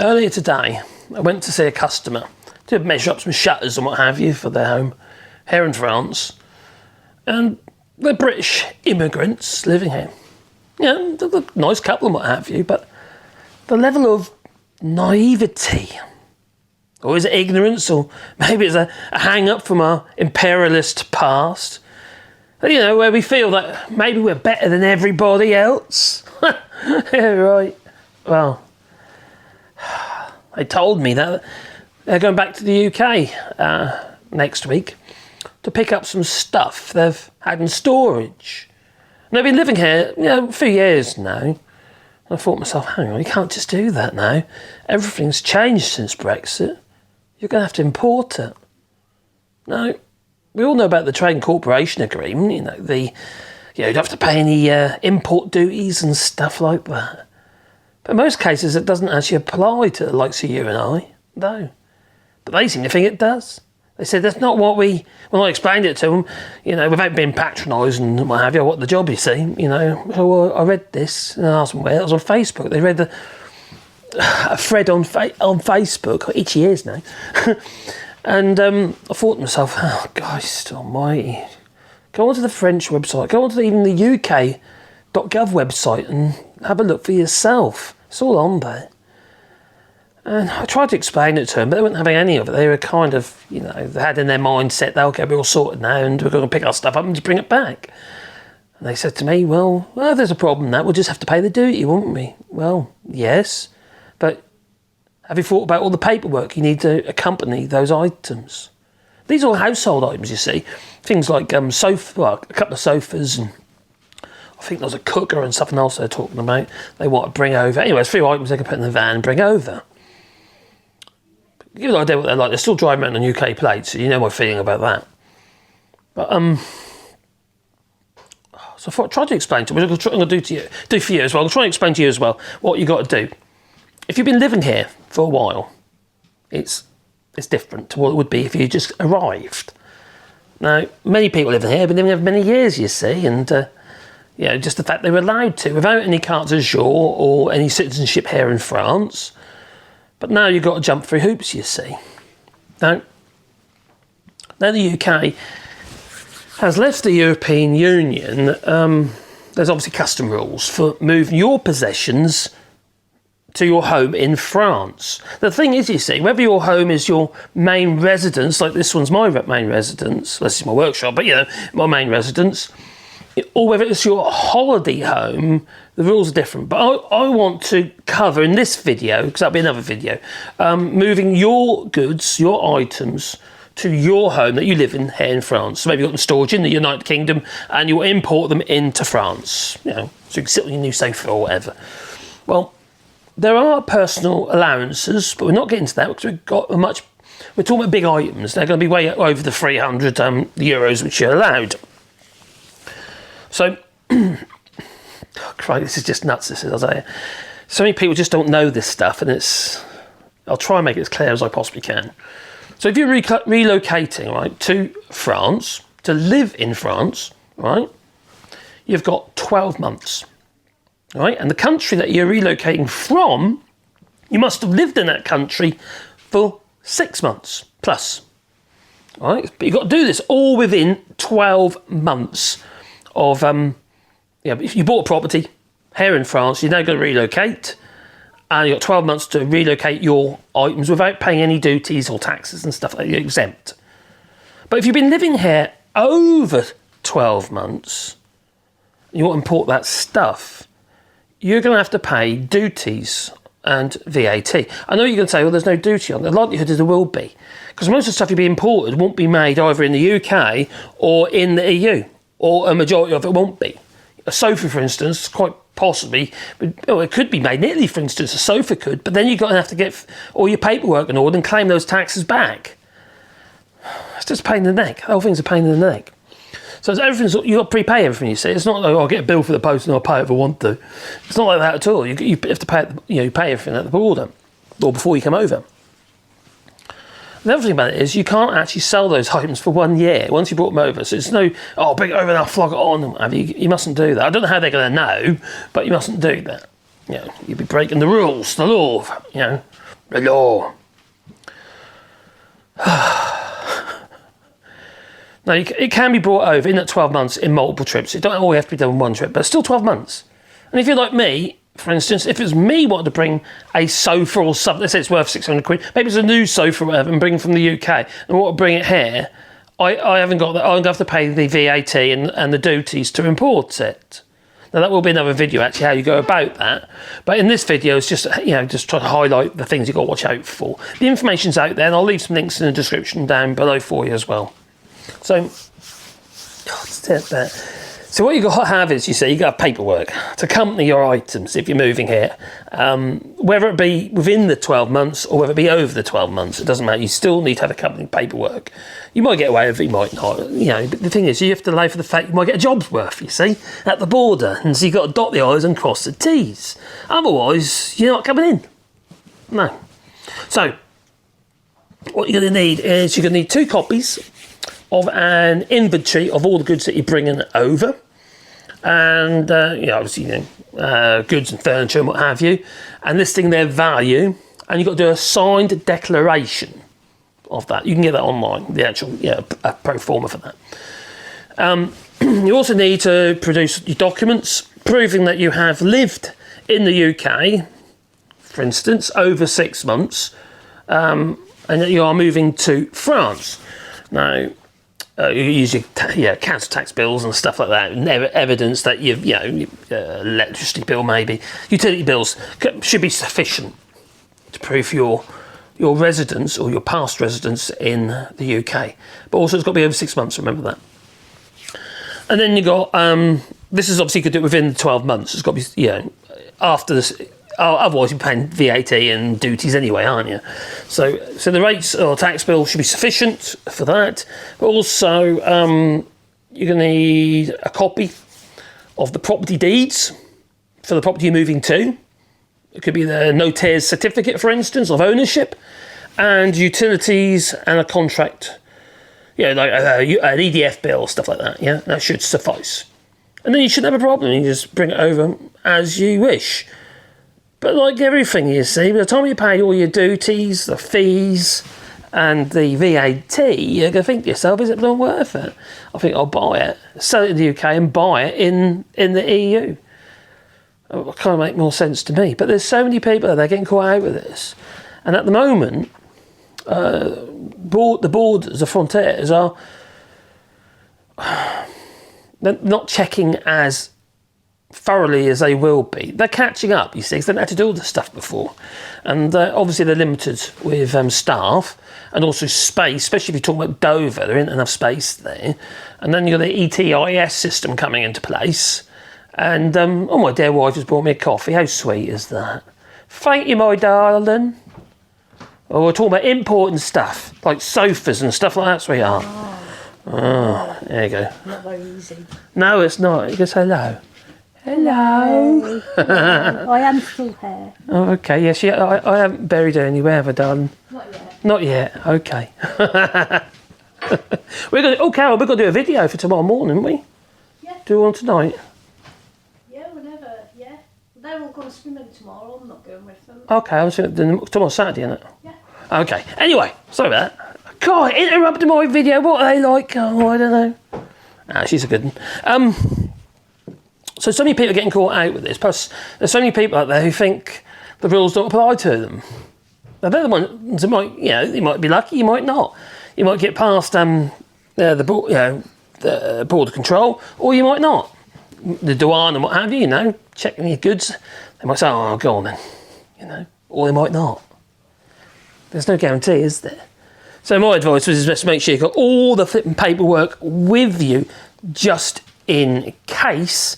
Earlier today, I went to see a customer to measure up some shutters and what have you for their home here in France. And they're British immigrants living here. Yeah, they're a nice couple and what have you, but the level of naivety, or is it ignorance, or maybe it's a hang-up from our imperialist past, you know, where we feel that maybe we're better than everybody else. Yeah, right. Well, they told me that they're going back to the UK next week to pick up some stuff they've had in storage. And they've been living here, you know, a few years now. And I thought to myself, hang on, you can't just do that now. Everything's changed since Brexit. You're going to have to import it. No, we all know about the Trade and Cooperation Agreement, you know, you don't have to pay any import duties and stuff like that. But in most cases, it doesn't actually apply to the likes of you and I. No. But they seem to think it does. They said that's not what when I explained it to them, you know, without being patronising and what have you, what the job you see, you know. So I read this and I asked them where. It was on Facebook. They read a thread on Facebook, itchy ears now. And I thought to myself, oh, Christ almighty. Go onto the French website, go onto even the UK.gov website and have a look for yourself. It's all on there. And I tried to explain it to them, but they weren't having any of it. They were kind of, you know, they had in their mindset, okay, we're all sorted now and we're going to pick our stuff up and just bring it back. And they said to me, well, if there's a problem that, we'll just have to pay the duty, won't we? Well, yes, but have you thought about all the paperwork you need to accompany those items? These are all household items, you see. Things like a couple of sofas, and I think there's a cooker and something else they're talking about. They want to bring over. Anyway, it's a few items they can put in the van and bring over. Give you an idea what they're like. They're still driving around on UK plates, so you know my feeling about that. But so I thought, try to explain to you. I'm going to do for you as well. I'll try and explain to you as well what you got to do. If you've been living here for a while, it's different to what it would be if you just arrived. Now, many people living here have been living here for many years, you see, and you know, just the fact they were allowed to, without any carte de jour or any citizenship here in France. But now you've got to jump through hoops, you see. Now the UK has left the European Union. There's obviously custom rules for moving your possessions to your home in France. The thing is, you see, whether your home is your main residence, like this one's my main residence, this is my workshop, but you know, my main residence, or whether it's your holiday home, the rules are different. But I want to cover in this video, because that'll be another video, moving your goods, your items, to your home that you live in here in France. So maybe you've got them storage in the United Kingdom and you'll import them into France, you know, so you can sit on your new sofa or whatever. Well, there are personal allowances, but we're not getting to that because we're talking about big items. They're going to be way over the 300 euros which you're allowed. So, oh, Christ, this is just nuts, this is, I'll tell you. So many people just don't know this stuff, and I'll try and make it as clear as I possibly can. So if you're relocating, right, to France, to live in France, right, you've got 12 months, right? And the country that you're relocating from, you must have lived in that country for 6 months plus, right? But you've got to do this all within 12 months of, if you bought a property here in France, you're now going to relocate, and you've got 12 months to relocate your items without paying any duties or taxes and stuff like that. You're exempt. But if you've been living here over 12 months, and you want to import that stuff, you're going to have to pay duties and VAT. I know you're going to say, well, there's no duty on it. The likelihood is there will be, because most of the stuff you'll be imported won't be made either in the UK or in the EU, or a majority of it won't be. A sofa, for instance, quite possibly, it could be made in Italy, for instance, a sofa could, but then you're going to have to get all your paperwork in order and claim those taxes back. It's just a pain in the neck. The whole thing's a pain in the neck. So you've got to prepay everything, you see. It's not like, I'll get a bill for the post and I'll pay it if I want to. It's not like that at all. You have to pay, you pay everything at the border or before you come over. The other thing about it is you can't actually sell those items for 1 year once you brought them over. So it's no, bring it over and I'll flog it on. You mustn't do that. I don't know how they're going to know, but you mustn't do that. You'd be breaking the rules, the law, The law. Now, it can be brought over in that 12 months in multiple trips. It don't always have to be done in one trip, but it's still 12 months. And if you're like me, for instance, if it's me wanting to bring a sofa or something, let's say it's worth 600 quid, maybe it's a new sofa or whatever, and bring it from the UK, and I want to bring it here, I haven't got that. I'm going to have to pay the VAT and the duties to import it. Now, that will be another video, actually, how you go about that. But in this video, it's just, just trying to highlight the things you've got to watch out for. The information's out there, and I'll leave some links in the description down below for you as well. So, so what you've got to have is, you got to have paperwork to accompany your items if you're moving here. Whether it be within the 12 months or whether it be over the 12 months, it doesn't matter. You still need to have accompanying paperwork. You might get away with it, you might not. But the thing is, you have to allow for the fact you might get a job's worth, at the border. And so you've got to dot the I's and cross the T's. Otherwise, you're not coming in. No. So, what you're going to need is you're going to need 2 copies of an inventory of all the goods that you're bringing over. And, obviously, goods and furniture and what have you, and listing their value, and you've got to do a signed declaration of that. You can get that online, the actual, a pro forma for that. You also need to produce your documents proving that you have lived in the UK, for instance, over 6 months, and that you are moving to France. Now, you use your council tax bills and stuff like that, and evidence that you've, electricity bill maybe, utility bills should be sufficient to prove your residence or your past residence in the UK. But also it's got to be over 6 months, remember that. And then you got, this is obviously you could do it within the 12 months. It's got to be, after this. Otherwise you're paying VAT and duties anyway, aren't you? So the rates or tax bill should be sufficient for that. But also you're going to need a copy of the property deeds for the property you're moving to. It could be the notair's certificate, for instance, of ownership, and utilities and a contract, like an EDF bill, stuff like that. Yeah, that should suffice. And then you shouldn't have a problem. You just bring it over as you wish. But like everything, by the time you pay all your duties, the fees, and the VAT, you're going to think to yourself, is it not worth it? I think I'll buy it, sell it in the UK and buy it in the EU. It kind of make more sense to me. But there's so many people that are getting caught out with this. And at the moment, the borders, the frontiers are they're not checking as thoroughly as they will be. They're catching up, because they haven't had to do all this stuff before. And obviously they're limited with staff and also space, especially if you're talking about Dover, there isn't enough space there. And then you've got the ETIS system coming into place. And, my dear wife has brought me a coffee. How sweet is that? Thank you, my darling. Oh, we're talking about importing stuff, like sofas and stuff like that, sweetheart. Oh, there you go. Not very easy. No, it's not. You can say hello. Hello. I am still here. Oh, okay. Yes, I haven't buried her anywhere, have I, darling? Not yet. Not yet. Okay. Carol, we're going to do a video for tomorrow morning, haven't we? Yeah. Do one tonight? Yeah, whenever. Yeah. They're all going swimming tomorrow. I'm not going with them. Okay, I was thinking tomorrow's Saturday, isn't it? Yeah. Okay. Anyway, sorry about that. God, interrupted my video. What are they like? Oh, I don't know. Ah, she's a good one. So many people are getting caught out with this. Plus, there's so many people out there who think the rules don't apply to them. Now, they're the ones who might, you might be lucky, you might not. You might get past the border control, or you might not. The douane and what have you, checking your goods. They might say, oh, go on then, or they might not. There's no guarantee, is there? So my advice was just make sure you've got all the flipping paperwork with you, just in case.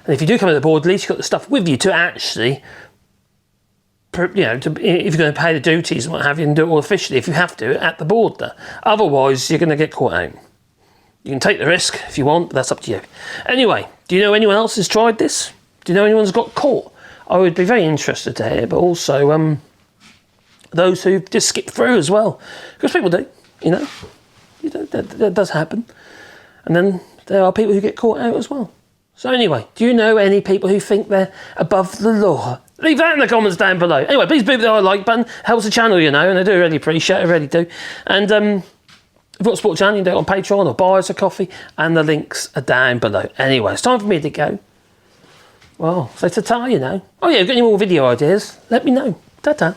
And if you do come to the board, at least you've got the stuff with you to actually, if you're going to pay the duties and what have you, and do it all officially, if you have to, at the border. Otherwise, you're going to get caught out. You can take the risk if you want, but that's up to you. Anyway, do you know anyone else has tried this? Do you know anyone's got caught? I would be very interested to hear, but also those who just skip through as well. Because people do, that does happen. And then there are people who get caught out as well. So anyway, do you know any people who think they're above the law? Leave that in the comments down below. Anyway, please beat the like button. Helps the channel, you know, and I do really appreciate it. I really do. And if you want to support the channel, you can do it on Patreon or buy us a coffee. And the links are down below. Anyway, it's time for me to go. Well, say ta-ta, you know. Oh, yeah, got any more video ideas? Let me know. Ta-ta.